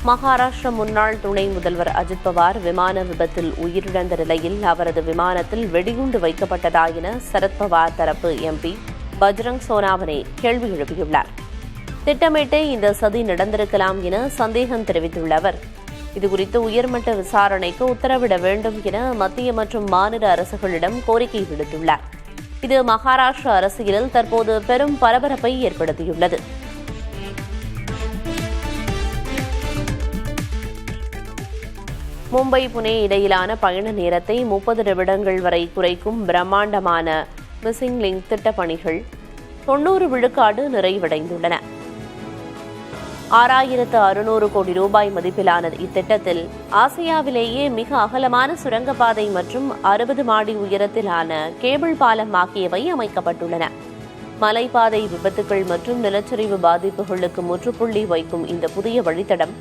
மகாராஷ்டிர முன்னாள் துணை முதல்வர் அஜித் பவார் விமான விபத்தில் உயிரிழந்த நிலையில் அவரது விமானத்தில் வெடிகுண்டு வைக்கப்பட்டதா என சரத்பவார் தரப்பு எம்பி பஜ்ரங் சோனாவனே கேள்வி எழுப்பியுள்ளார். திட்டமிட்டே இந்த சதி நடந்திருக்கலாம் என சந்தேகம் தெரிவித்துள்ள அவர், இதுகுறித்து உயர்மட்ட விசாரணைக்கு உத்தரவிட வேண்டும் என மத்திய மற்றும் மாநில அரசுகளிடம் கோரிக்கை விடுத்துள்ளார். இது மகாராஷ்டிர அரசியலில் தற்போது பெரும் பரபரப்பை ஏற்படுத்தியுள்ளது. மும்பை புனே இடையிலான பயண நேரத்தை 30 நிமிடங்கள் வரை குறைக்கும் பிரம்மாண்டமான மிஸ்ஸிங் லிங்க் திட்டப் பணிகள் 90 விழுக்காடு நிறைவடைந்துள்ளன. 6600 கோடி ரூபாய் மதிப்பிலான இத்திட்டத்தில் ஆசியாவிலேயே மிக அகலமான சுரங்கப்பாதை மற்றும் 60 மாடி உயரத்திலான கேபிள் பாலம் ஆகியவை அமைக்கப்பட்டுள்ளன. மலைப்பாதை விபத்துகள் மற்றும் நிலச்சரிவு பாதிப்புகளுக்கு முற்றுப்புள்ளி வைக்கும் இந்த புதிய வழித்தடம்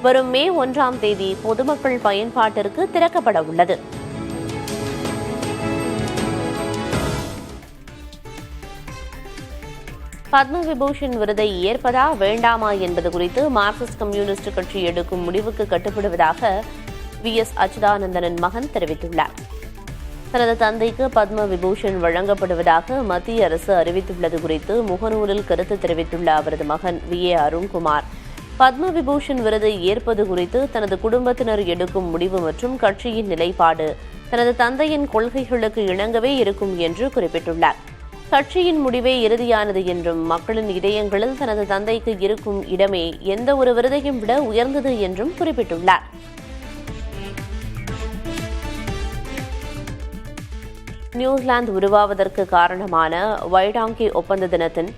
வரும் மே 1ஆம் தேதி பொதுமக்கள் பயன்பாட்டிற்கு திறக்கப்பட உள்ளது. பத்ம விபூஷன் விருதை ஏற்பதா வேண்டாமா என்பது குறித்து மார்க்சிஸ்ட் கம்யூனிஸ்ட் கட்சி எடுக்கும் முடிவுக்கு கட்டுப்படுவதாக VS அச்சுதானந்தனின் மகன் தெரிவித்துள்ளார். தனது தந்தைக்கு பத்ம விபூஷன் வழங்கப்படுவதாக மத்திய அரசு அறிவித்துள்ளது குறித்து முகநூலில் கருத்து தெரிவித்துள்ள அவரது மகன் VA அருண்குமார், பத்ம விபூஷன் விருதை ஏற்பது குறித்து தனது குடும்பத்தினர் எடுக்கும் முடிவு மற்றும் கட்சியின் நிலைப்பாடு தனது தந்தையின் கொள்கைகளுக்கு இணங்கவே இருக்கும் என்று குறிப்பிட்டுள்ளார். கட்சியின் முடிவே இறுதியானது என்றும் மக்களின் இதயங்களில் தனது தந்தைக்கு இருக்கும் இடமே எந்த ஒரு விருதையும் விட உயர்ந்தது என்றும் குறிப்பிட்டுள்ளார். நியூசிலாந்து உருவாவதற்கு காரணமான வைடாங்கி ஒப்பந்த தினத்தின்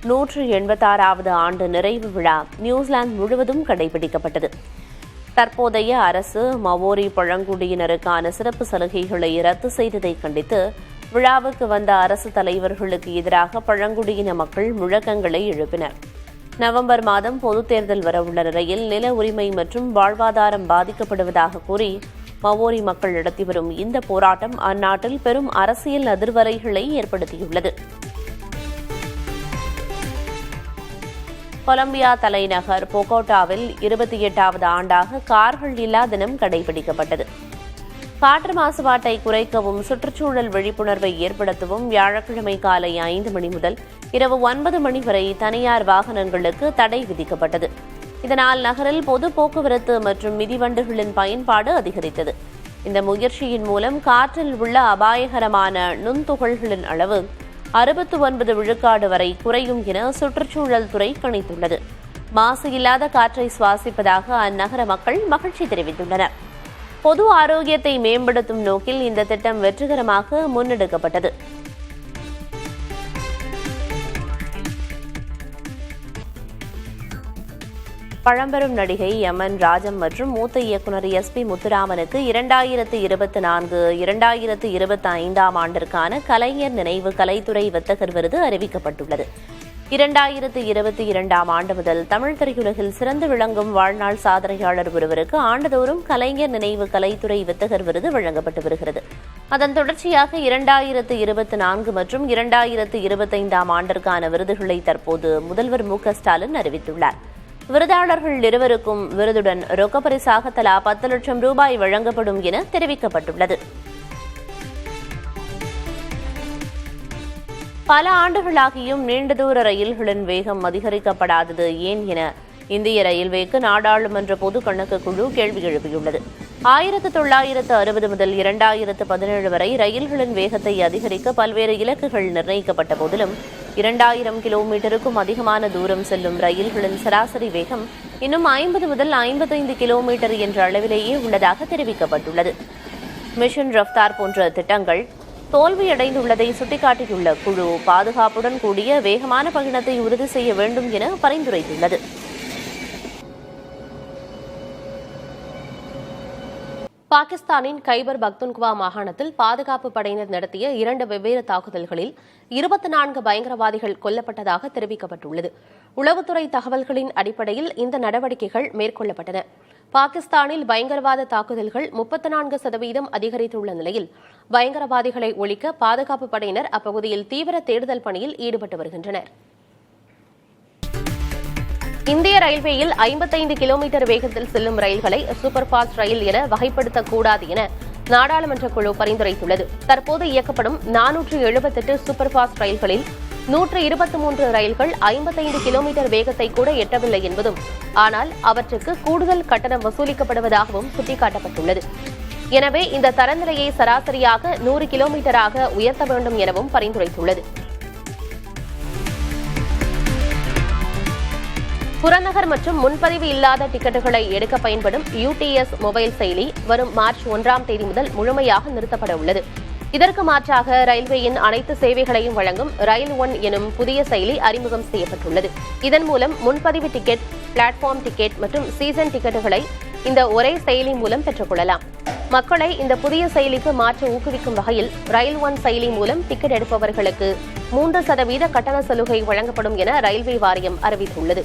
186வது ஆண்டு நிறைவு விழா நியூசிலாந்து முழுவதும் கடைபிடிக்கப்பட்டது. தற்போதைய அரசு மவோரி பழங்குடியினருக்கான சிறப்பு சலுகைகளை ரத்து செய்ததை கண்டித்து விழாவுக்கு வந்த அரசு தலைவர்களுக்கு எதிராக பழங்குடியின மக்கள் முழக்கங்களை எழுப்பினர். நவம்பர் மாதம் பொதுத் தேர்தல் வரவுள்ள நிலையில் நில உரிமை மற்றும் வாழ்வாதாரம் பாதிக்கப்படுவதாக கூறி மவோரி மக்கள் நடத்தி வரும் இந்த போராட்டம் அந்நாட்டில் பெரும் அரசியல் அதிர்வலைகளை ஏற்படுத்தியுள்ளது. கொலம்பியா தலைநகர் பொகோட்டாவில் 28வது ஆண்டாக கார்கள் இல்லா தினம் கடைபிடிக்கப்பட்டது. காற்று மாசுபாட்டை குறைக்கவும் சுற்றுச்சூழல் விழிப்புணர்வை ஏற்படுத்தவும் வியாழக்கிழமை காலை 5 மணி முதல் இரவு 9 மணி வரை தனியார் வாகனங்களுக்கு தடை விதிக்கப்பட்டது. இதனால் நகரில் பொது போக்குவரத்து மற்றும் மிதிவண்டிகளின் பயன்பாடு அதிகரித்தது. இந்த முயற்சியின் மூலம் காற்றில் உள்ள அபாயகரமான நுண்துகள்களின் அளவு 69 விழுக்காடு வரை குறையும் என சுற்றுச்சூழல் துறை கணித்துள்ளது. மாசு இல்லாத காற்றை சுவாசிப்பதாக அந்நகர மக்கள் மகிழ்ச்சி தெரிவித்துள்ளனர். பொது ஆரோக்கியத்தை மேம்படுத்தும் நோக்கில் இந்த திட்டம் வெற்றிகரமாக முன்னெடுக்கப்பட்டது. பழம்பெரும் நடிகை எம்என் ராஜம் மற்றும் மூத்த இயக்குநர் SP முத்துராமனுக்கு 2024, 2025 ஆண்டிற்கான கலைஞர் நினைவு கலைத்துறை வித்தகர் விருது அறிவிக்கப்பட்டுள்ளது. 2022 ஆண்டு முதல் தமிழ் திரையுலகில் சிறந்து விளங்கும் வாழ்நாள் சாதனையாளர் ஒருவருக்கு ஆண்டுதோறும் கலைஞர் நினைவு கலைத்துறை வித்தகர் விருது வழங்கப்பட்டு வருகிறது. அதன் தொடர்ச்சியாக 2024 மற்றும் 2025 ஆண்டிற்கான விருதுகளை தற்போது முதல்வர் MK ஸ்டாலின் அறிவித்துள்ளார். விருதாளர்கள் இருவருக்கும் விருதுடன் ரொக்கப்பரிசாக தலா 10 லட்சம் ரூபாய் வழங்கப்படும் என தெரிவிக்கப்பட்டுள்ளது. பல ஆண்டுகளாகியும் நீண்ட தூர ரயில்களின் வேகம் அதிகரிக்கப்படாதது ஏன் என இந்திய ரயில்வேக்கு நாடாளுமன்ற பொது கணக்கு குழு கேள்வி எழுப்பியுள்ளது. 1960 முதல் 2017 வரை ரயில்களின் வேகத்தை அதிகரிக்க பல்வேறு இலக்குகள் நிர்ணயிக்கப்பட்ட போதிலும் 2000 கிலோமீட்டருக்கும் அதிகமான தூரம் செல்லும் ரயில்களின் சராசரி வேகம் இன்னும் 50 முதல் 55 கிலோமீட்டர் என்ற அளவிலேயே உள்ளதாக தெரிவிக்கப்பட்டுள்ளது. மிஷன் ரஃப்தார் போன்ற திட்டங்கள் தோல்வியடைந்துள்ளதை சுட்டிக்காட்டியுள்ள குழு பாதுகாப்புடன் கூடிய வேகமான பயணத்தை உறுதி செய்ய வேண்டும் என பரிந்துரைத்துள்ளது. பாகிஸ்தானின் கைபர் பக்துன்குவா மாகாணத்தில் பாதுகாப்பு படையினர் நடத்திய 2 வெவ்வேறு தாக்குதல்களில் 24 பயங்கரவாதிகள் கொல்லப்பட்டதாக தெரிவிக்கப்பட்டுள்ளது. உளவுத்துறை தகவல்களின் அடிப்படையில் இந்த நடவடிக்கைகள் மேற்கொள்ளப்பட்டன. பாகிஸ்தானில் பயங்கரவாத தாக்குதல்கள் 34% அதிகரித்துள்ள நிலையில் பயங்கரவாதிகளை ஒழிக்க பாதுகாப்பு படையினர் அப்பகுதியில் தீவிர தேடுதல் பணியில் ஈடுபட்டு வருகின்றனர். இந்திய ரயில்வேயில் 55 கிலோமீட்டர் வேகத்தில் செல்லும் ரயில்களை சூப்பர் ஃபாஸ்ட் ரயில் என வகைப்படுத்தக்கூடாது என நாடாளுமன்ற குழு பரிந்துரைத்துள்ளது. தற்போது இயக்கப்படும் 478 சூப்பர் ஃபாஸ்ட் ரயில்களில் 123 ரயில்கள் 55 கிலோமீட்டர் வேகத்தை கூட எட்டவில்லை என்பதும், ஆனால் அவற்றுக்கு கூடுதல் கட்டணம் வசூலிக்கப்படுவதாகவும் சுட்டிக்காட்டப்பட்டுள்ளது. எனவே இந்த தரநிலையை சராசரியாக 100 கிலோமீட்டராக உயர்த்த வேண்டும் எனவும் பரிந்துரைத்துள்ளது. புறநகர் மற்றும் முன்பதிவு இல்லாத டிக்கெட்டுகளை எடுக்க பயன்படும் UTS மொபைல் செயலி வரும் மார்ச் 1ஆம் தேதி முதல் முழுமையாக நிறுத்தப்பட உள்ளது. இதற்கு மாற்றாக ரயில்வேயின் அனைத்து சேவைகளையும் வழங்கும் ரயில் ஒன் எனும் புதிய செயலி அறிமுகம் செய்யப்பட்டுள்ளது. இதன் மூலம் முன்பதிவு டிக்கெட், பிளாட்ஃபார்ம் டிக்கெட் மற்றும் சீசன் டிக்கெட்டுகளை இந்த ஒரே செயலி மூலம் பெற்றுக் கொள்ளலாம். மக்களை இந்த புதிய செயலிக்கு மாற்ற ஊக்குவிக்கும் வகையில் ரயில் ஒன் செயலி மூலம் டிக்கெட் எடுப்பவர்களுக்கு 3% கட்டண சலுகை வழங்கப்படும் என ரயில்வே வாரியம் அறிவித்துள்ளது.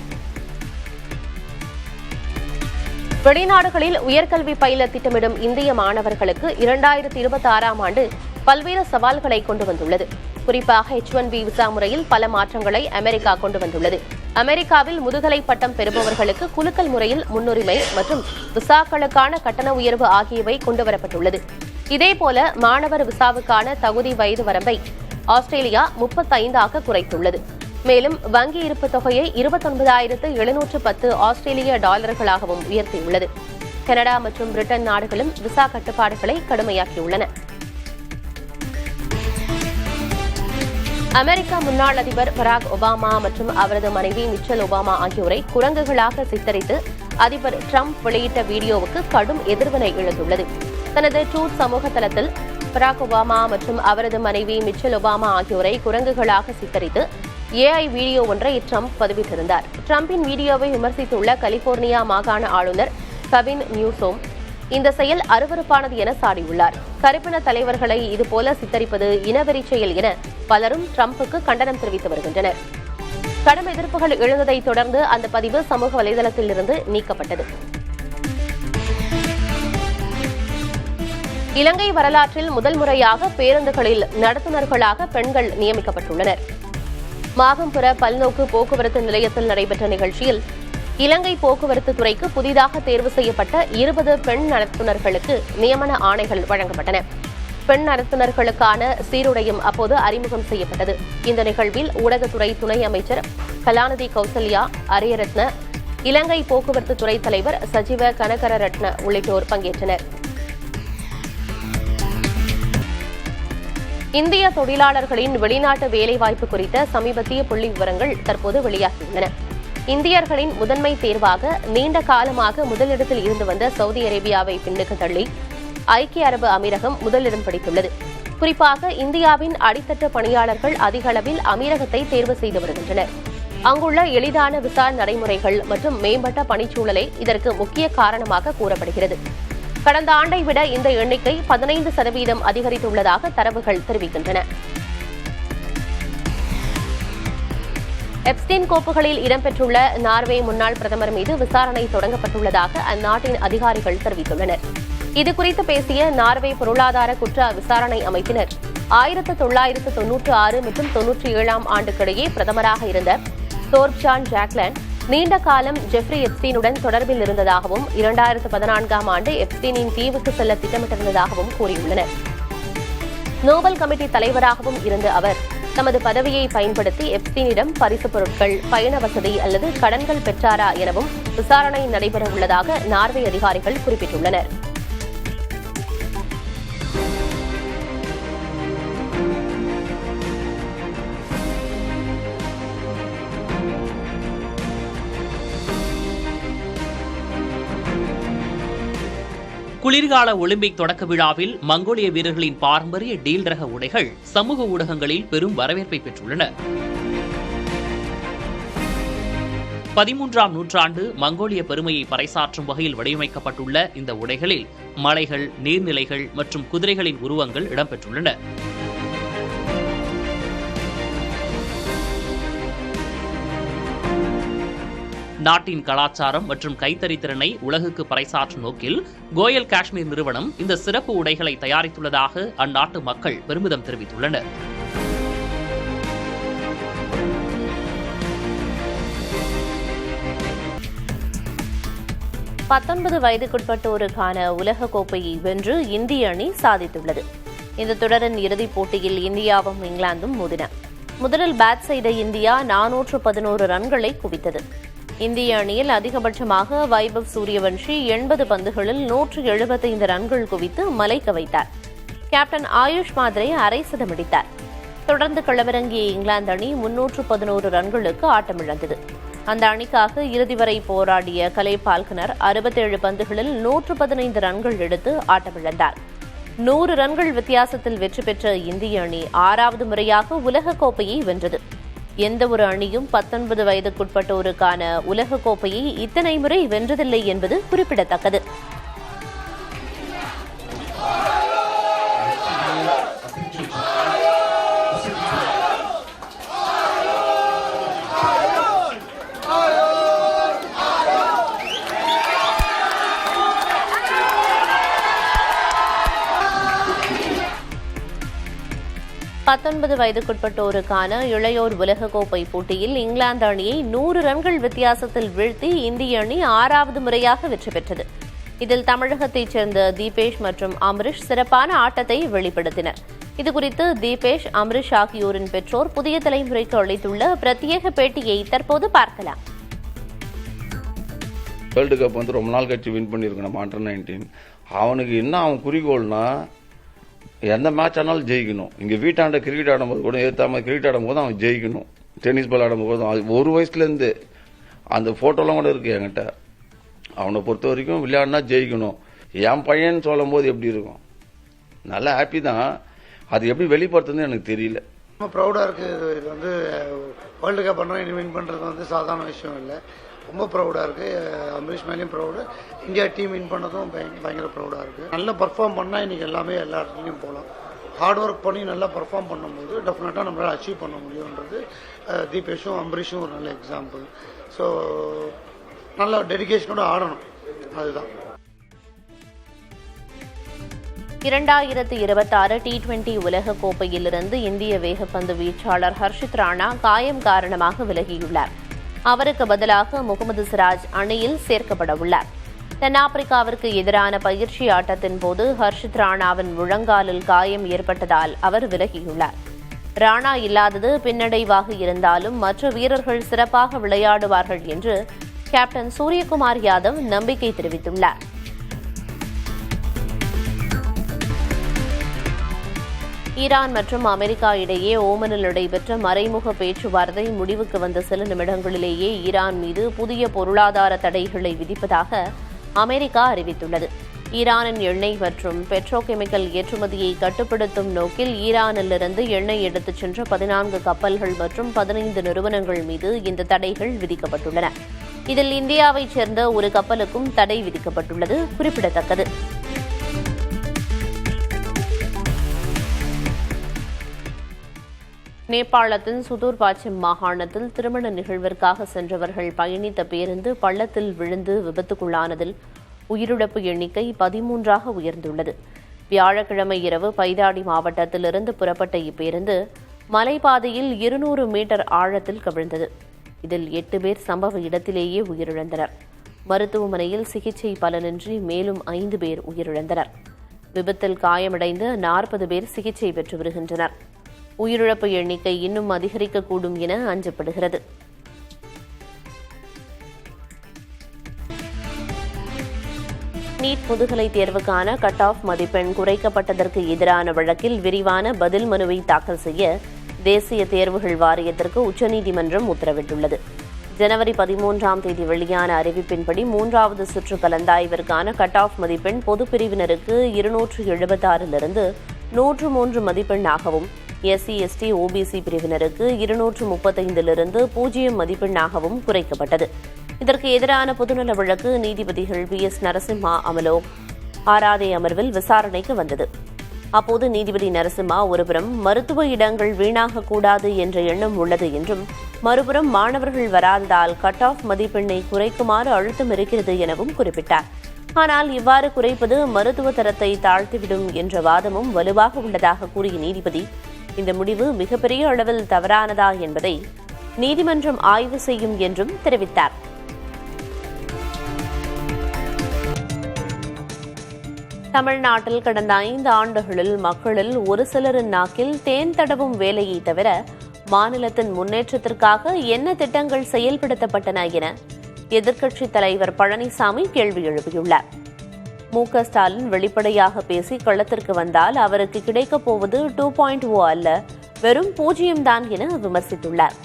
வெளிநாடுகளில் உயர்கல்வி பயில திட்டமிடும் இந்திய மாணவர்களுக்கு 2026ஆம் ஆண்டு பல்வேறு சவால்களை கொண்டு வந்துள்ளது. குறிப்பாக H1B விசா முறையில் பல மாற்றங்களை அமெரிக்கா கொண்டு வந்துள்ளது. அமெரிக்காவில் முதுகலை பட்டம் பெறுபவர்களுக்கு குலுக்கல் முறையில் முன்னுரிமை மற்றும் விசாக்களுக்கான கட்டண உயர்வு ஆகியவை கொண்டுவரப்பட்டுள்ளது. இதேபோல மாணவர் விசாவுக்கான தகுதி வயது வரம்பை ஆஸ்திரேலியா 35ஆக குறைத்துள்ளது. மேலும் வங்கி இருப்பு தொகையை 29,710 ஆஸ்திரேலிய டாலர்களாகவும் உயர்த்தியுள்ளது. கனடா மற்றும் பிரிட்டன் நாடுகளும் விசா கட்டுப்பாடுகளை கடுமையாக்கியுள்ளன. அமெரிக்க முன்னாள் அதிபர் பராக் ஒபாமா மற்றும் அவரது மனைவி மிச்சல் ஒபாமா ஆகியோரை குரங்குகளாக சித்தரித்து அதிபர் டிரம்ப் வெளியிட்ட வீடியோவுக்கு கடும் எதிர்வினை எழுந்துள்ளது. தனது ட்ரூத் சமூக தளத்தில் பராக் ஒபாமா மற்றும் அவரது மனைவி மிச்சல் ஒபாமா ஆகியோரை குரங்குகளாக சித்தரித்து AI வீடியோ ஒன்றை ட்ரம்ப் பதிவிட்டிருந்தார். ட்ரம்பின் வீடியோவை விமர்சித்துள்ள கலிபோர்னியா மாகாண ஆளுநர் கவின் நியூசோம் இந்த செயல் அருவருப்பானது என சாடியுள்ளார். கருப்பின தலைவர்களை இதுபோல சித்தரிப்பது இனவெறி செயல் என பலரும் ட்ரம்புக்கு கண்டனம் தெரிவித்து வருகின்றனர். கடும் எதிர்ப்புகள் எழுந்ததை தொடர்ந்து அந்த பதிவு சமூக வலைதளத்தில் இருந்து நீக்கப்பட்டது. இலங்கை வரலாற்றில் முதல் முறையாக பேருந்துகளில் நடத்துனர்களாக பெண்கள் நியமிக்கப்பட்டுள்ளனர். மாகம்புர பல்நோக்கு போக்குவரத்து நிலையத்தில் நடைபெற்ற நிகழ்ச்சியில் இலங்கை போக்குவரத்து துறைக்கு புதிதாக தேர்வு செய்யப்பட்ட 20 பெண் நடத்துனர்களுக்கு நியமன ஆணைகள் வழங்கப்பட்டன. பெண் நடத்துனர்களுக்கான சீருடையும் அப்போது அறிமுகம் செய்யப்பட்டது. இந்த நிகழ்வில் ஊடகத்துறை துணை அமைச்சர் கலாநிதி கௌசல்யா அரியரத்ன, இலங்கை போக்குவரத்து துறை தலைவர் சஜிவ கனகரரட்ன உள்ளிட்டோர் பங்கேற்றனர். இந்திய தொழிலாளர்களின் வெளிநாட்டு வேலைவாய்ப்பு குறித்த சமீபத்திய புள்ளி விவரங்கள் தற்போது வெளியாகியுள்ளன. இந்தியர்களின் முதன்மை தேர்வாக நீண்ட காலமாக முதலிடத்தில் இருந்து வந்த சவுதி அரேபியாவை பின்னுக்கு தள்ளி ஐக்கிய அரபு அமீரகம் முதலிடம் பிடித்துள்ளது. குறிப்பாக இந்தியாவின் அடித்தட்டு பணியாளர்கள் அதிக அளவில் அமீரகத்தை தேர்வு செய்து வருகின்றனர். அங்குள்ள எளிதான விசா நடைமுறைகள் மற்றும் மேம்பட்ட பணிச்சூழலே இதற்கு முக்கிய காரணமாக கூறப்படுகிறது. கடந்த ஆண்டை விட இந்த எண்ணிக்கை 15% அதிகரித்துள்ளதாக தரவுகள் தெரிவிக்கின்றன. எப்ஸ்டீன் கோப்புகளில் இடம்பெற்றுள்ள நார்வே முன்னாள் பிரதமர் மீது விசாரணை தொடங்கப்பட்டுள்ளதாக அந்நாட்டின் அதிகாரிகள் தெரிவித்துள்ளனர். இதுகுறித்து பேசிய நார்வே பொருளாதார குற்ற விசாரணை அமைப்பினர் 1996 மற்றும் 97ஆம் ஆண்டுக்கிடையே பிரதமராக இருந்த தோர்ப்ஜான் ஜாக்லாண்ட் நீண்ட காலம் ஜெஃப்ரி எப்ஸ்டீனுடன் தொடர்பில் இருந்ததாகவும் 2014ஆம் ஆண்டு எப்ஸ்டீனின் தீவுக்கு செல்ல திட்டமிட்டிருந்ததாகவும் கூறியுள்ளனர். நோபல் கமிட்டி தலைவராகவும் இருந்த அவர் தமது பதவியை பயன்படுத்தி எப்ஸ்டீனிடம் பரிசுப் பொருட்கள், பயண வசதி அல்லது கடன்கள் பெற்றாரா எனவும் விசாரணை நடைபெறவுள்ளதாக நார்வே அதிகாரிகள் குறிப்பிட்டுள்ளனர். குளிர்கால ஒலிம்பிக் தொடக்க விழாவில் மங்கோலிய வீரர்களின் பாரம்பரிய டீல் ரக உடைகள் சமூக ஊடகங்களில் பெரும் வரவேற்பை பெற்றுள்ளன. 13ஆம் நூற்றாண்டு மங்கோலிய பெருமையை பறைசாற்றும் வகையில் வடிவமைக்கப்பட்டுள்ள இந்த உடைகளில் மலைகள், நீர்நிலைகள் மற்றும் குதிரைகளின் உருவங்கள் இடம்பெற்றுள்ளன. நாட்டின் கலாச்சாரம் மற்றும் கைத்தறித்திறனை உலகுக்கு பறைசாற்றும் நோக்கில் கோயல் காஷ்மீர் நிறுவனம் இந்த சிறப்பு உடைகளை தயாரித்துள்ளதாக அந்நாட்டு மக்கள் பெருமிதம் தெரிவித்துள்ளனர். 19 வயதுக்குட்பட்டோருக்கான உலகக்கோப்பையை வென்று இந்திய அணி சாதித்துள்ளது. இந்த தொடரின் இறுதிப் போட்டியில் இந்தியாவும் இங்கிலாந்தும் மோதின. முதலில் பேட் செய்த இந்தியா 411 ரன்களை குவித்தது. இந்திய அணியில் அதிகபட்சமாக வைபவ் சூரியவன்ஷி 80 பந்துகளில் 175 ரன்கள் குவித்து மலைக்க வைத்தார். கேப்டன் ஆயுஷ் மாத்ரே அரை சதமடித்தார். தொடர்ந்து களமிறங்கிய இங்கிலாந்து அணி 311 ரன்களுக்கு ஆட்டமிழந்தது. அந்த அணிக்காக இறுதி வரை போராடிய கலே பால்கனர் 67 பந்துகளில் 115 ரன்கள் எடுத்து ஆட்டமிழந்தார். 100 ரன்கள் வித்தியாசத்தில் வெற்றி பெற்ற இந்திய அணி 6வது முறையாக உலகக்கோப்பையை வென்றது. எந்த ஒரு அணியும் 19 வயதுக்குட்பட்டோருக்கான உலகக்கோப்பையை இத்தனை முறை வென்றதில்லை என்பது குறிப்பிடத்தக்கது. வயதுக்குட்பட்டோருக்கான இளையோர் உலகக்கோப்பை போட்டியில் இங்கிலாந்து அணியை 100 ரன்கள் வித்தியாசத்தில் வீழ்த்தி இந்திய அணி 6வது முறையாக வெற்றி பெற்றது. இதில் தமிழகத்தைச் சேர்ந்த தீபேஷ் மற்றும் அம்ரிஷ் சிறப்பான ஆட்டத்தை வெளிப்படுத்தினர். இதுகுறித்து தீபேஷ், அம்ரிஷ் ஆகியோரின் பெற்றோர் புதிய தலைமுறைக்கு அளித்துள்ள பிரத்யேக பேட்டியை தற்போது பார்க்கலாம். வேர்ல்டு கப் வந்து ரொம்ப நாள் கட்சி வின் பண்ணியிருக்கோம் நம்ம அண்டர்-19. அவனுக்கு என்ன அவன் குறிக்கோள்னா எந்த மேட்ச் ஆனாலும் ஜெயிக்கணும். இங்கே வீட்டாண்ட கிரிக்கெட் ஆடும்போது கூட ஏற்றாம கிரிக்கெட் ஆடும்போது அவன் ஜெயிக்கணும். டென்னிஸ் பால் ஆடும்போது ஒரு வயசுலேருந்து அந்த ஃபோட்டோலாம் கூட இருக்கு என்கிட்ட. அவனை பொறுத்த வரைக்கும் விளையாடினா ஜெயிக்கணும். என் பையன் சொல்லும் போது எப்படி இருக்கும், நல்லா ஹாப்பி தான். அது எப்படி வெளிப்படுத்துன்னு எனக்கு தெரியல. ரொம்ப ப்ரௌடாக இருக்குது. இது வந்து வேர்ல்டு கப் பண்ணுறோம் வின் பண்ணுறது வந்து சாதாரண விஷயம் இல்லை. ரொம்ப ப்ரௌடாக இருக்குது. அம்பரீஷ் மேலேயும் ப்ரௌடு, இந்தியா டீம் வின் பண்ணதும் பயங்கர ப்ரௌடாக இருக்குது. நல்லா பர்ஃபார்ம் பண்ணால் இன்றைக்கி எல்லாமே எல்லா இடத்துலையும் போகலாம். ஹார்ட் ஒர்க் பண்ணி நல்லா பர்ஃபார்ம் பண்ணும்போது டெஃபினட்டாக நம்மளால் அச்சீவ் பண்ண முடியுன்றது தீபேஷும் அம்பரீஷும் ஒரு நல்ல எக்ஸாம்பிள். ஸோ நல்லா டெடிகேஷனோட ஆடணும், அதுதான். 2026 T20 உலகக்கோப்பையிலிருந்து இந்திய வேகப்பந்து வீச்சாளர் ஹர்ஷித் ராணா காயம் காரணமாக விலகியுள்ளார். அவருக்கு பதிலாக முகமது சிராஜ் அணியில் சேர்க்கப்பட உள்ளார். தென்னாப்பிரிக்காவிற்கு எதிரான பயிற்சி ஆட்டத்தின் போது ஹர்ஷித் ராணாவின் முழங்காலில் காயம் ஏற்பட்டதால் அவர் விலகியுள்ளார். ராணா இல்லாதது பின்னடைவாக இருந்தாலும் மற்ற வீரர்கள் சிறப்பாக விளையாடுவார்கள் என்று கேப்டன் சூரியகுமார் யாதவ் நம்பிக்கை தெரிவித்துள்ளார். ஈரான் மற்றும் அமெரிக்கா இடையே ஓமனில் நடைபெற்ற மறைமுக பேச்சுவார்த்தை முடிவுக்கு வந்த சில நிமிடங்களிலேயே ஈரான் மீது புதிய பொருளாதார தடைகளை விதிப்பதாக அமெரிக்கா அறிவித்துள்ளது. ஈரானின் எண்ணெய் மற்றும் பெட்ரோகெமிக்கல் ஏற்றுமதியை கட்டுப்படுத்தும் நோக்கில் ஈரானிலிருந்து எண்ணெய் எடுத்துச் சென்ற 14 கப்பல்கள் மற்றும் 15 நிறுவனங்கள் மீது இந்த தடைகள் விதிக்கப்பட்டுள்ளன. இதில் இந்தியாவைச் சேர்ந்த ஒரு கப்பலுக்கும் தடை விதிக்கப்பட்டுள்ளது குறிப்பிடத்தக்கது. நேபாளத்தின் சுதூர் பாச்சிம் மாகாணத்தில் திருமண நிகழ்விற்காக சென்றவர்கள் பயணித்த பேருந்து பள்ளத்தில் விழுந்து விபத்துக்குள்ளானதில் உயிரிழப்பு எண்ணிக்கை 13ஆக உயர்ந்துள்ளது. வியாழக்கிழமை இரவு பைதாடி மாவட்டத்திலிருந்து புறப்பட்ட இப்பேருந்து மலைப்பாதையில் 200 மீட்டர் ஆழத்தில் கவிழ்ந்தது. இதில் 8 பேர் சம்பவ இடத்திலேயே உயிரிழந்தனர். மருத்துவமனையில் சிகிச்சை பலனின்றி மேலும் 5 பேர் உயிரிழந்தனர். விபத்தில் காயமடைந்த 40 பேர் சிகிச்சை பெற்று வருகின்றனர். உயிரிழப்பு எண்ணிக்கை இன்னும் அதிகரிக்கக்கூடும் என அஞ்சப்படுகிறது. நீட் முதுகலை தேர்வுக்கான கட் ஆஃப் மதிப்பெண் குறைக்கப்பட்டதற்கு எதிரான வழக்கில் விரிவான பதில் மனுவை தாக்கல் செய்ய தேசிய தேர்வுகள் வாரியத்திற்கு உச்சநீதிமன்றம் உத்தரவிட்டுள்ளது. ஜனவரி 13ஆம் தேதி வெளியான அறிவிப்பின்படி 3வது சுற்று கலந்தாய்விற்கான கட் ஆஃப் மதிப்பெண் பொதுப் பிரிவினருக்கு 276லிருந்து 103 மதிப்பெண்ணாகவும், எஸ்சி, எஸ்டி, ஓபிசி பிரிவினருக்கு 235லிருந்து 0 மதிப்பெண்ணாகவும் குறைக்கப்பட்டது. இதற்கு எதிரான பொதுநல வழக்கு நீதிபதிகள் PS நரசிம்மா, அமலோக் ஆராதே அமர்வில் விசாரணைக்கு வந்தது. அப்போது நீதிபதி நரசிம்மா ஒருபுறம் மருத்துவ இடங்கள் வீணாகக்கூடாது என்ற எண்ணம் உள்ளது என்றும், மறுபுறம் மாணவர்கள் வராததால் கட் ஆஃப் மதிப்பெண்ணை குறைக்குமாறு அழுத்தம் இருக்கிறது எனவும் குறிப்பிட்டார். ஆனால் இவ்வாறு குறைப்பது மருத்துவ தரத்தை தாழ்த்திவிடும் என்ற வாதமும் வலுவாக உள்ளதாக கூறிய நீதிபதி, இந்த முடிவு மிகப்பெரிய அளவில் தவறானதா என்பதை நீதிமன்றம் ஆய்வு செய்யும் என்றும் தெரிவித்தார். தமிழ்நாட்டில் கடந்த 5 ஆண்டுகளில் மக்களில் ஒரு சிலரின் நாக்கில் தேன் தடவும் வேலையை தவிர மாநிலத்தின் முன்னேற்றத்திற்காக என்ன திட்டங்கள் செயல்படுத்தப்பட்டன என எதிர்க்கட்சித் தலைவர் பழனிசாமி கேள்வி எழுப்பியுள்ளார். மு.க. ஸ்டாலின் வெளிப்படையாக பேசி களத்திற்கு வந்தால் அவருக்கு கிடைக்கப் போவது 2.0 அல்ல, வெறும் 0 தான் என விமர்சித்துள்ளார்.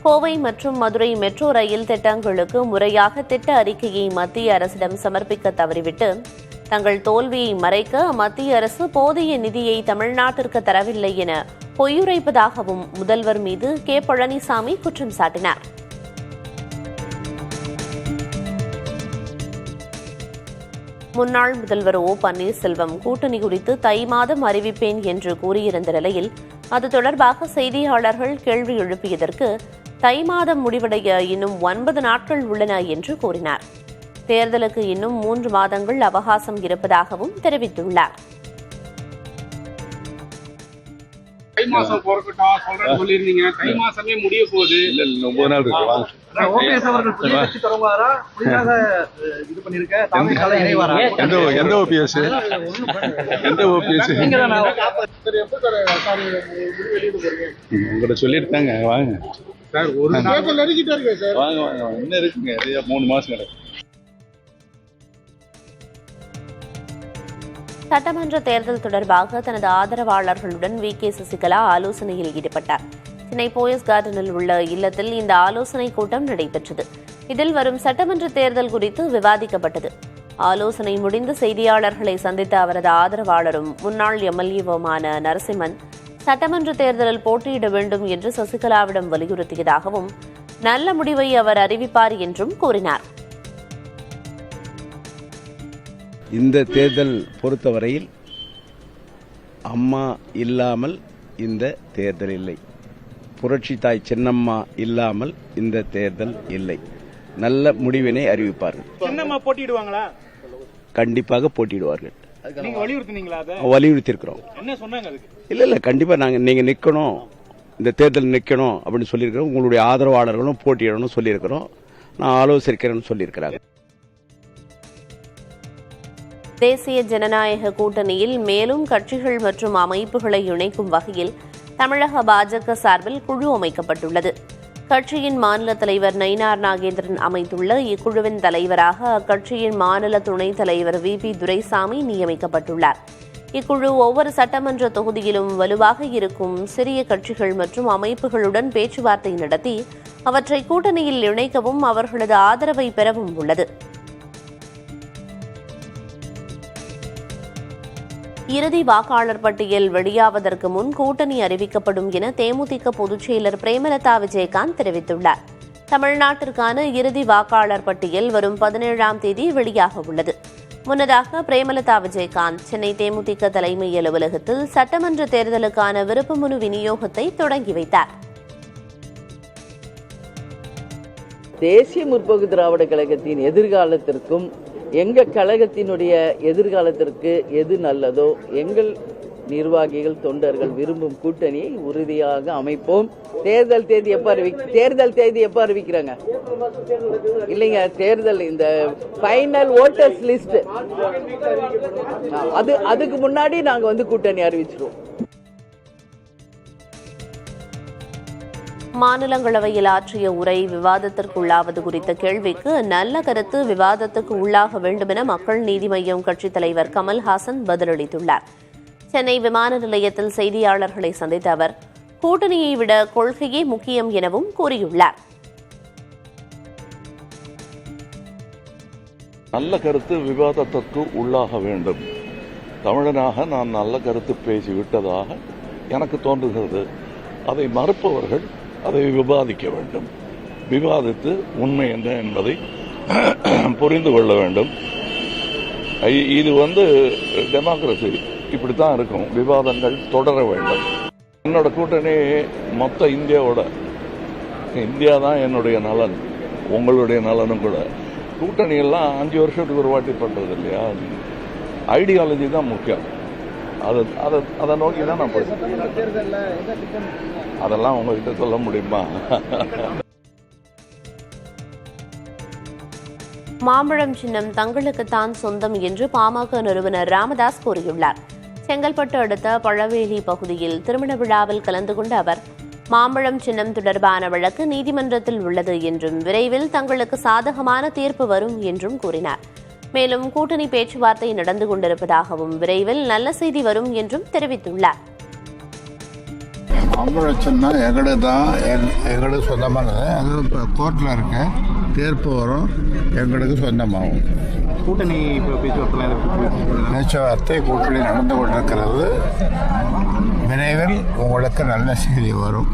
கோவை மற்றும் மதுரை மெட்ரோ ரயில் திட்டங்களுக்கு முறையாக திட்ட அறிக்கையை மத்திய அரசிடம் சமர்ப்பிக்க தவறிவிட்டு தங்கள் தோல்வியை மறைக்க மத்திய அரசு போதிய நிதியை தமிழ்நாட்டிற்கு தரவில்லை என பொய்யுரைப்பதாகவும் முதல்வர் மீது கே. பழனிசாமி குற்றம் சாட்டினார். முன்னாள் முதல்வர் ஓ. பன்னீர்செல்வம் கூட்டணி குறித்து தை மாதம் அறிவிப்பேன் என்று கூறியிருந்த நிலையில் அது தொடர்பாக செய்தியாளர்கள் கேள்வி எழுப்பியதற்கு தை மாதம் முடிவடைய இன்னும் 9 நாட்கள் உள்ளன என்று கூறினார். தேர்தலுக்கு இன்னும் 3 மாதங்கள் அவகாசம் இருப்பதாகவும் தெரிவித்துள்ளார். தை மாசம் பொறுக்கட்டும் சொல்றேன்னு சொல்லிருந்தீங்க. தை மாசமே முடிய போகுது. இல்ல 9 நாள் இருக்கு. ஓபிஎஸ் அவர்கள் புதிய கட்சி தொடங்குவாரா? புதிதாக இது பண்ணிருக்க தாமிரகால இணைவாரா? எந்த ஓபிஎஸ் நீங்க தான் சரி எப்ப சார் வெளியிட போறீங்க? உங்கள்ட்ட சொல்லிருக்காங்க. வாங்க சார், ஒரு தேர்தல் நெருங்கிட்டே இருக்கு சார். வாங்க இன்னும் இருக்குங்க. 3 மாசம் கிடக்கு. சட்டமன்ற தேர்தல் தொடர்பாக தனது ஆதரவாளர்களுடன் வி.கே. சசிகலா ஆலோசனையில் ஈடுபட்டார். சென்னை போயஸ் கார்டனில் உள்ள இல்லத்தில் இந்த ஆலோசனைக் கூட்டம் நடைபெற்றது. இதில் வரும் சட்டமன்ற தேர்தல் குறித்து விவாதிக்கப்பட்டது. ஆலோசனை முடிந்து செய்தியாளர்களை சந்தித்த அவரது ஆதரவாளரும் முன்னாள் எம்எல்ஏவுமான நரசிம்மன் சட்டமன்ற தேர்தலில் போட்டியிட வேண்டும் என்று சசிகலாவிடம் வலியுறுத்தியதாகவும் நல்ல முடிவை அவர் அறிவிப்பார் என்றும் கூறினார். இந்த தேர்தல் பொறுத்தவரையில் அம்மா இல்லாமல் இந்த தேர்தல் இல்லை, புரட்சி தாய் சின்னம்மா இல்லாமல் இந்த தேர்தல் இல்லை. நல்ல முடிவினை அறிவிப்பார்கள். சின்னம்மா போட்டிடுவாங்களா? கண்டிப்பாக போட்டியிடுவார்கள். நீங்க வலியுறுத்தினீங்களா? வலியுறுத்தியிருக்கிறோம். என்ன சொன்னாங்க அதுக்கு? இல்ல கண்டிப்பா நீங்க நிக்கணும், இந்த தேர்தல் நிக்கணும் அப்படின்னு சொல்லியிருக்கிறோம். உங்களுடைய ஆதரவாளர்களும் போட்டியிடணும் சொல்லியிருக்கிறோம். நான் ஆலோசிக்கிறேன்னு சொல்லியிருக்கிறாங்க. தேசிய ஜனநாயக கூட்டணியில் மேலும் கட்சிகள் மற்றும் அமைப்புகளை இணைக்கும் வகையில் தமிழக பாஜக சார்பில் குழு அமைக்கப்பட்டுள்ளது. கட்சியின் மாநில தலைவர் நயினார் நாகேந்திரன் அமைத்துள்ள இக்குழுவின் தலைவராக அக்கட்சியின் மாநில துணைத் தலைவர் வி.பி. துரைசாமி நியமிக்கப்பட்டுள்ளார். இக்குழு ஒவ்வொரு சட்டமன்ற தொகுதியிலும் வலுவாக இருக்கும் சிறிய கட்சிகள் மற்றும் அமைப்புகளுடன் பேச்சுவார்த்தை நடத்தி அவற்றை கூட்டணியில் இணைக்கவும் அவர்களது ஆதரவை பெறவும் உள்ளது. இறுதி வாக்காளர் பட்டியல் வெளியாவதற்கு முன் கூட்டணி அறிவிக்கப்படும் என தேமுதிக பொதுச் செயலர் பிரேமலதா விஜயகாந்த் தெரிவித்துள்ளார். தமிழ்நாட்டிற்கான இறுதி வாக்காளர் பட்டியல் வரும் 17ஆம் தேதி வெளியாக உள்ளது. முன்னதாக பிரேமலதா விஜயகாந்த் சென்னை தேமுதிக தலைமை அலுவலகத்தில் சட்டமன்ற தேர்தலுக்கான விருப்பமனு விநியோகத்தை தொடங்கி வைத்தார். தேசிய முற்போக்கு திராவிட கழகத்தின் எதிர்காலத்திற்கும் எங்க கழகத்தினுடைய எதிர்காலத்திற்கு எது நல்லதோ எங்கள் நிர்வாகிகள் தொண்டர்கள் விரும்பும் கூட்டணியை உறுதியாக அமைப்போம். தேர்தல் தேதி எப்ப அறிவிக்கிறாங்க? இல்லைங்க, தேர்தல் இந்த ஃபைனல் ஓட்டர்ஸ் லிஸ்ட் அதுக்கு முன்னாடி நாங்க கூட்டணி அறிவிச்சிருவோம். மாநிலங்களவையில் ஆற்றிய உரை விவாதத்திற்குள்ளாவது குறித்த கேள்விக்கு நல்ல கருத்து விவாதத்துக்கு உள்ளாக வேண்டுமென மக்கள் நீதி மய்யம் கட்சித் தலைவர் கமல்ஹாசன் பதிலளித்துள்ளார். சென்னை விமான நிலையத்தில் செய்தியாளர்களை சந்தித்த அவர் கூட்டணியை விட கொள்கையே முக்கியம் எனவும் கூறியுள்ளார். நல்ல கருத்து விவாதத்திற்கு உள்ளாக வேண்டும். தமிழனாக நான் நல்ல கருத்து பேசிவிட்டதாக எனக்கு தோன்றுகிறது. அதை மறுப்பவர்கள் அதை விவாதிக்க வேண்டும். விவாதித்து உண்மை என்ன என்பதை புரிந்து கொள்ள வேண்டும். இது டெமோக்ரஸி, இப்படித்தான் இருக்கும். விவாதங்கள் தொடர வேண்டும். என்னோட கூட்டணி மொத்த இந்தியா தான் என்னுடைய நலன், உங்களுடைய நலனும் கூட. கூட்டணி எல்லாம் 5 வருஷத்துக்கு ஒரு வாட்டி பண்றது இல்லையா? ஐடியாலஜி தான் முக்கியம். அதை நோக்கி தான் நான் பேசுறேன். அதெல்லாம் உங்ககிட்ட சொல்ல முடியுமா? மாம்பழம் சின்னம் தங்களுக்குத்தான் சொந்தம் என்று பாமக நிறுவனர் ராமதாஸ் கூறியுள்ளார். செங்கல்பட்டு அடுத்த பழவேலி பகுதியில் திருமண விழாவில் கலந்து கொண்ட அவர், மாம்பழம் சின்னம் தொடர்பான வழக்கு நீதிமன்றத்தில் உள்ளது என்றும் விரைவில் தங்களுக்கு சாதகமான தீர்ப்பு வரும் என்றும் கூறினார். மேலும் கூட்டணி பேச்சுவார்த்தை நடந்து கொண்டிருப்பதாகவும் விரைவில் நல்ல செய்தி வரும் என்றும் தெரிவித்துள்ளார். மாம்பழம் சின்னம் எங்களுக்கு சொந்தமானது. அது இப்போ கோர்ட்டில் இருக்கு. தீர்ப்பு வரும், எங்களுக்கு சொந்தமாகும். கூட்டணி பேச்சுவார்த்தை கூட்டணி நடந்து கொண்டிருக்கிறது. விரைவில் உங்களுக்கு நல்ல செய்தி வரும்.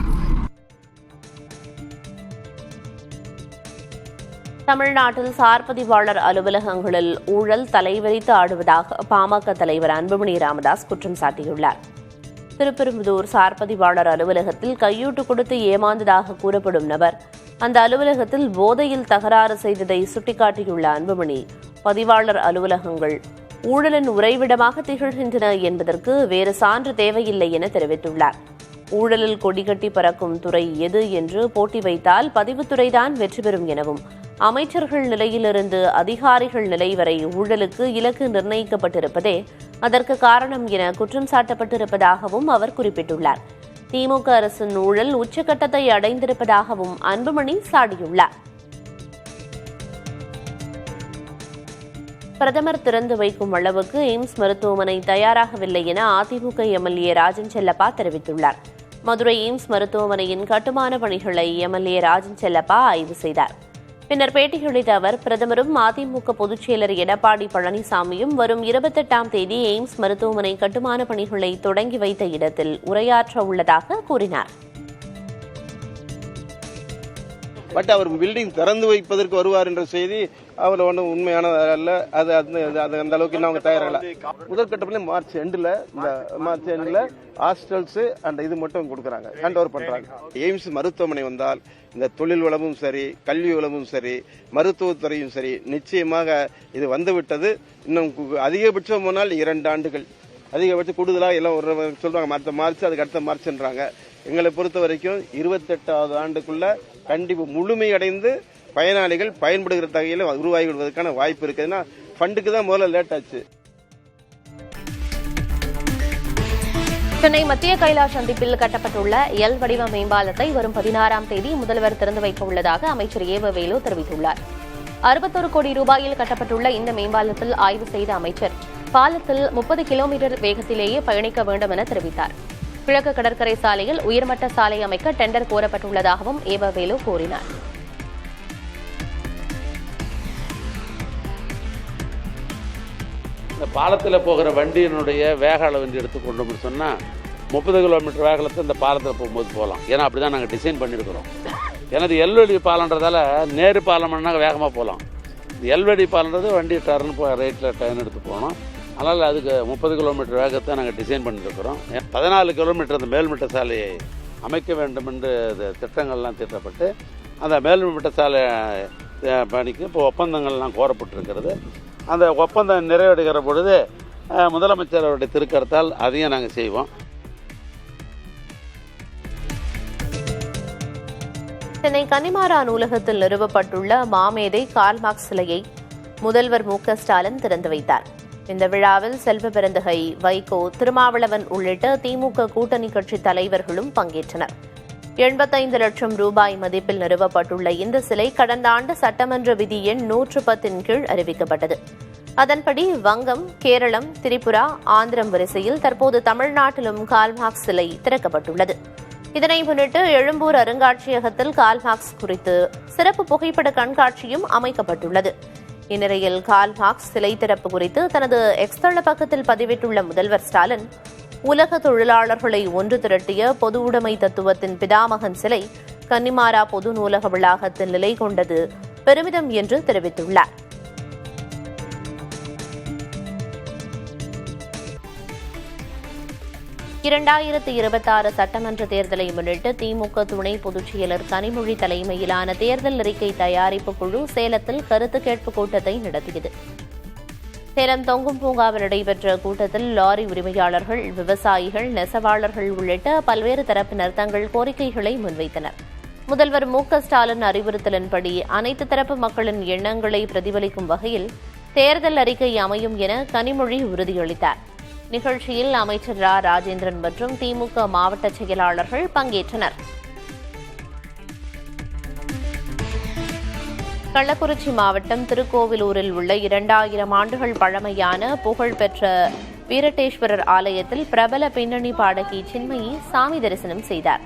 தமிழ்நாட்டில் சார்பதிவாளர் அலுவலகங்களில் ஊழல் தலைவிரித்து ஆடுவதாக பாமக தலைவர் அன்புமணி ராமதாஸ் குற்றம் சாட்டியுள்ளார். திருப்பெரும்புதூர் சார்பதிவாளர் அலுவலகத்தில் கையூட்டு கொடுத்து ஏமாந்ததாக கூறப்படும் நபர் அந்த அலுவலகத்தில் போதையில் தகராறு செய்ததை சுட்டிக்காட்டியுள்ள அன்புமணி, பதிவாளர் அலுவலகங்கள் ஊழலின் உறைவிடமாக திகழ்கின்றன என்பதற்கு வேறு சான்று தேவையில்லை என தெரிவித்துள்ளார். ஊழலில் கொடிகட்டி பறக்கும் துறை எது என்று போட்டி வைத்தால் பதிவுத்துறைதான் வெற்றி பெறும் எனவும், அமைச்சர்கள் நிலையிலிருந்து அதிகாரிகள் நிலை வரை ஊழலுக்கு இலக்கு நிர்ணயிக்கப்பட்டிருப்பதே அதற்கு காரணம் என குற்றம் சாட்டப்பட்டிருப்பதாகவும் அவர் குறிப்பிட்டுள்ளார். திமுக அரசின் ஊழல் உச்சகட்டத்தை அடைந்திருப்பதாகவும் அன்புமணி சாடியுள்ளார். பிரதமர் திறந்து வைக்கும் அளவுக்கு எய்ம்ஸ் மருத்துவமனை தயாராகவில்லை என அதிமுக எம்எல்ஏ ராஜன் செல்லப்பா தெரிவித்துள்ளார். மதுரை எய்ம்ஸ் மருத்துவமனையின் கட்டுமான பணிகளை எம்எல்ஏ ராஜன் செல்லப்பா ஆய்வு செய்தார். பின்னர் பேட்டியளித்த அவர், பிரதமரும் அதிமுக பொதுச் செயலர் எடப்பாடி பழனிசாமியும் வரும் 28ஆம் தேதி எய்ம்ஸ் மருத்துவமனை கட்டுமான பணிகளை தொடங்கி வைத்த இடத்தில் உரையாற்ற உள்ளதாக கூறினார். பட் அவர் பில்டிங் திறந்து வைப்பதற்கு வருவார் என்ற செய்தி அவர் ஒன்றும் உண்மையானது அல்ல. அது அந்த அளவுக்கு இன்னும் அவங்க தயாராகல. முதற்கட்டத்தில் மார்ச் எண்டில் ஹாஸ்டல்ஸ் அண்ட் இது மட்டும் கொடுக்குறாங்க, ஹேண்ட் ஓவர் பண்றாங்க. எய்ம்ஸ் மருத்துவமனை வந்தால் இந்த தொழில் வளமும் சரி, கல்வி வளமும் சரி, மருத்துவத்துறையும் சரி, நிச்சயமாக இது வந்துவிட்டது. இன்னும் அதிகபட்சம் போனால் 2 ஆண்டுகள், அதிகபட்சம் கூடுதலாக எல்லாம் சொல்றாங்க. அடுத்த மார்ச், அதுக்கு அடுத்த மார்ச்ன்றாங்க. எங்களை பொறுத்த வரைக்கும் 28வது ஆண்டுக்குள்ள கண்டிப்பு முழுமையடைந்து பயனாளிகள் பயன்படுகிற வகையில் உருவாகி விடுவதற்கான வாய்ப்பு இருக்குதுன்னா ஃபண்டுக்கு தான் முதல்ல லேட் ஆச்சு. சென்னை மத்திய கைலாஷ் சந்திப்பில் கட்டப்பட்டுள்ள எல் வடிவ மேம்பாலத்தை வரும் 16ஆம் தேதி முதல்வர் திறந்து வைக்க உள்ளதாக அமைச்சர் ஏவ வேலு தெரிவித்துள்ளார். 61 கோடி ரூபாயில் கட்டப்பட்டுள்ள இந்த மேம்பாலத்தில் ஆய்வு செய்த அமைச்சர், பாலத்தில் 30 கிலோமீட்டர் வேகத்திலேயே பயணிக்க வேண்டும் என தெரிவித்தார். கிழக்கு கடற்கரை சாலையில் உயர்மட்ட சாலை அமைக்க டெண்டர் கோரப்பட்டுள்ளதாகவும் ஏவ வேலு கூறினார். இந்த பாலத்தில் போகிற வண்டியினுடைய வேக அளவு எடுத்துக்கொண்டோம்னு சொன்னால் 30 கிலோமீட்டர் வேகத்தில் இந்த பாலத்தில் போகும்போது போகலாம். ஏன்னா அப்படி தான் நாங்கள் டிசைன் பண்ணியிருக்கிறோம். ஏன்னா இது எல்வெடி பாலன்றதால நேரு பாலம்னா வேகமாக போகலாம். இந்த எல்வெடி பாலன்றது வண்டி டர்னு ரைட்டில் டர்ன் எடுத்து போகணும். அதனால் அதுக்கு 30 கிலோமீட்டர் வேகத்தை நாங்கள் டிசைன் பண்ணியிருக்கிறோம். 14 கிலோமீட்டர் அந்த மேல்மட்ட சாலையை அமைக்க வேண்டும் என்று திட்டங்கள்லாம் தீட்டப்பட்டு அந்த மேல்மட்ட சாலை பணிக்கு இப்போ ஒப்பந்தங்கள்லாம் கோரப்பட்டிருக்கிறது. அந்த ஒப்பந்தம் நிறைவடைகிற பொழுது முதலமைச்சர் அவருடைய திருக்கரத்தால் அதையும் நாங்கள் செய்வோம். சென்னை கன்னிமாரா நூலகத்தில் நிறுவப்பட்டுள்ள மாமேதை கார்ல் மார்க்ஸ் சிலையை முதல்வர் மு.க. ஸ்டாலின் திறந்து வைத்தார். இந்த விழாவில் செல்வ பெருந்தகை, வைகோ, திருமாவளவன் உள்ளிட்ட திமுக கூட்டணி கட்சி தலைவர்களும் பங்கேற்றனர். 85 லட்சம் ரூபாய் மதிப்பில் நிறுவப்பட்டுள்ள இந்த சிலை கடந்த ஆண்டு சட்டமன்ற விதி எண் 110 கீழ் அறிவிக்கப்பட்டது. அதன்படி வங்கம், கேரளம், திரிபுரா, ஆந்திரம் வரிசையில் தற்போது தமிழ்நாட்டிலும் கார்ல் மார்க்ஸ் சிலை திறக்கப்பட்டுள்ளது. இதனை முன்னிட்டு எழும்பூர் அருங்காட்சியகத்தில் கார்ல் மார்க்ஸ் குறித்து சிறப்பு புகைப்பட கண்காட்சியும் அமைக்கப்பட்டுள்ளது. இந்நிலையில் கார்ல் மார்க்ஸ் சிலை திறப்பு குறித்து தனது எக்ஸ் தள பக்கத்தில் பதிவிட்டுள்ள முதல்வர் ஸ்டாலின், உலக தொழிலாளர்களை ஒன்று திரட்டிய பொது உடைமை தத்துவத்தின் பிதாமகன் சிலை கன்னிமாரா பொது நூலக வளாகத்தில் நிலை கொண்டது பெருமிதம் என்று தெரிவித்துள்ளார். (2026) சட்டமன்ற தேர்தலை முன்னிட்டு திமுக துணை பொதுச் செயலர் கனிமொழி தலைமையிலான தேர்தல் அறிக்கை தயாரிப்பு குழு சேலத்தில் கருத்து கேட்பு கூட்டத்தை நடத்தியது. சேலம் தொங்கும் பூங்காவில் நடைபெற்ற கூட்டத்தில் லாரி உரிமையாளர்கள், விவசாயிகள், நெசவாளர்கள் உள்ளிட்ட பல்வேறு தரப்பினர் தங்கள் கோரிக்கைகளை முன்வைத்தனர். முதல்வர் மு.க.ஸ்டாலின் அறிவுறுத்தலின்படி அனைத்து தரப்பு மக்களின் எண்ணங்களை பிரதிபலிக்கும் வகையில் தேர்தல் அறிக்கை அமையும் என கனிமொழி உறுதியளித்தார். நிகழ்ச்சியில் அமைச்சர் ராஜேந்திரன் மற்றும் திமுக மாவட்ட செயலாளர்கள் பங்கேற்றனர். கள்ளக்குறிச்சி மாவட்டம் திருக்கோவிலூரில் உள்ள 2000 ஆண்டுகள் பழமையான புகழ்பெற்ற வீரட்டேஸ்வரர் ஆலயத்தில் பிரபல பின்னணி பாடகி சின்மயி சாமி தரிசனம் செய்தார்.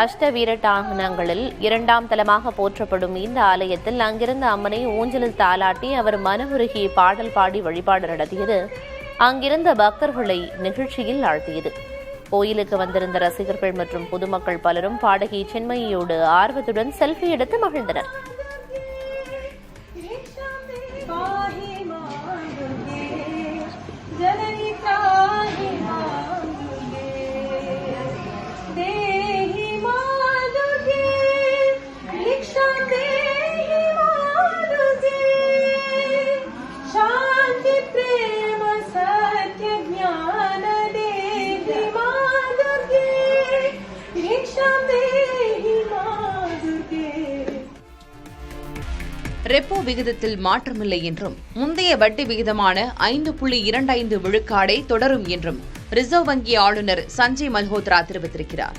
அஷ்ட வீரட்டானங்களில் 2ஆம் தலமாக போற்றப்படும் இந்த ஆலயத்தில் அங்கிருந்த அம்மனை ஊஞ்சலில் தாலாட்டி அவர் மனமுருகி பாடல் பாடி வழிபாடு நடத்தியது அங்கிருந்த பக்தர்களை நிகழ்ச்சியில் ஆழ்த்தியது. கோயிலுக்கு வந்திருந்த ரசிகர்கள் மற்றும் பொதுமக்கள் பலரும் பாடகி சின்மயியோடு ஆர்வத்துடன் செல்ஃபி எடுத்து மகிழ்ந்தனர். ரெப்போ விகிதத்தில் மாற்றமில்லை என்றும் முந்தைய வட்டி விகிதமான 5.25 விழுக்காடை தொடரும் என்றும் ரிசர்வ் வங்கி ஆளுநர் சஞ்சய் மல்ஹோத்ரா தெரிவித்திருக்கிறார்.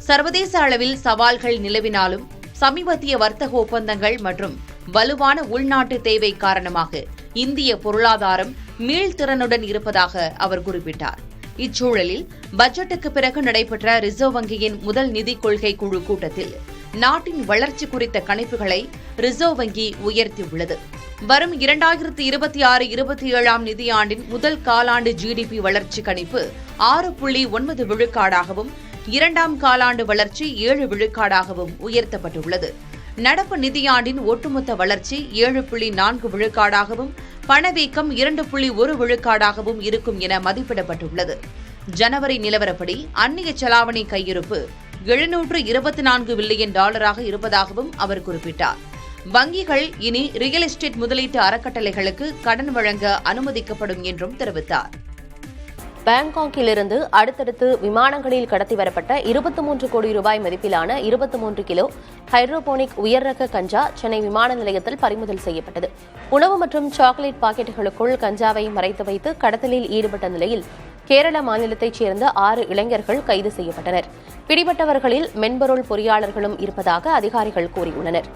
சர்வதேச அளவில் சவால்கள் நிலவினாலும் சமீபத்திய வர்த்தக ஒப்பந்தங்கள் மற்றும் வலுவான உள்நாட்டு தேவை காரணமாக இந்திய பொருளாதாரம் மீள்திறனுடன் இருப்பதாக அவர் குறிப்பிட்டார். இச்சூழலில் பட்ஜெட்டுக்கு பிறகு நடைபெற்ற ரிசர்வ் வங்கியின் முதல் நிதிக் கொள்கை குழு கூட்டத்தில் நாட்டின் வளர்ச்சி குறித்த கணிப்புகளை ரிசர்வ் வங்கி உயர்த்தியுள்ளது. வரும் 2026-27 நிதியாண்டின் முதல் காலாண்டு ஜிடிபி வளர்ச்சி கணிப்பு 6.9 விழுக்காடாகவும் 2ஆம் காலாண்டு வளர்ச்சி 7 விழுக்காடாகவும் உயர்த்தப்பட்டுள்ளது. நடப்பு நிதியாண்டின் ஒட்டுமொத்த வளர்ச்சி 7.4 விழுக்காடாகவும் பணவீக்கம் 2.1 விழுக்காடாகவும் இருக்கும் என மதிப்பிடப்பட்டுள்ளது. ஜனவரி நிலவரப்படி அந்நிய செலாவணி கையிருப்பு $724 பில்லியன் இருப்பதாகவும் அவர் குறிப்பிட்டார். வங்கிகள் இனி ரியல் எஸ்டேட் முதலீட்டு அறக்கட்டளைகளுக்கு கடன் வழங்க அனுமதிக்கப்படும் என்றும் தெரிவித்தார். பாங்காக்கிலிருந்து அடுத்தடுத்து விமானங்களில் கடத்தி வரப்பட்ட 23 கோடி ரூபாய் மதிப்பிலான 23 கிலோ ஹைட்ரோபோனிக் உயர் ரக கஞ்சா சென்னை விமான நிலையத்தில் பறிமுதல் செய்யப்பட்டது. உணவு மற்றும் சாக்லேட் பாக்கெட்டுகளுக்குள் கஞ்சாவை மறைத்து வைத்து கடத்தலில் ஈடுபட்ட நிலையில் கேரள மாநிலத்தைச் சேர்ந்த 6 இளைஞர்கள் கைது செய்யப்பட்டனர். பிடிபட்டவர்களில் மென்பொருள் பொறியாளர்களும் இருப்பதாக அதிகாரிகள் கூறியுள்ளனர்.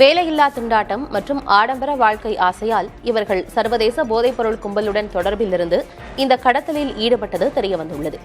வேலையில்லா திண்டாட்டம் மற்றும் ஆடம்பர வாழ்க்கை ஆசையால் இவர்கள் சர்வதேச போதைப்பொருள் கும்பலுடன் தொடர்பில் இருந்து இந்த கடத்தலில் ஈடுபட்டது தெரியவந்துள்ளது.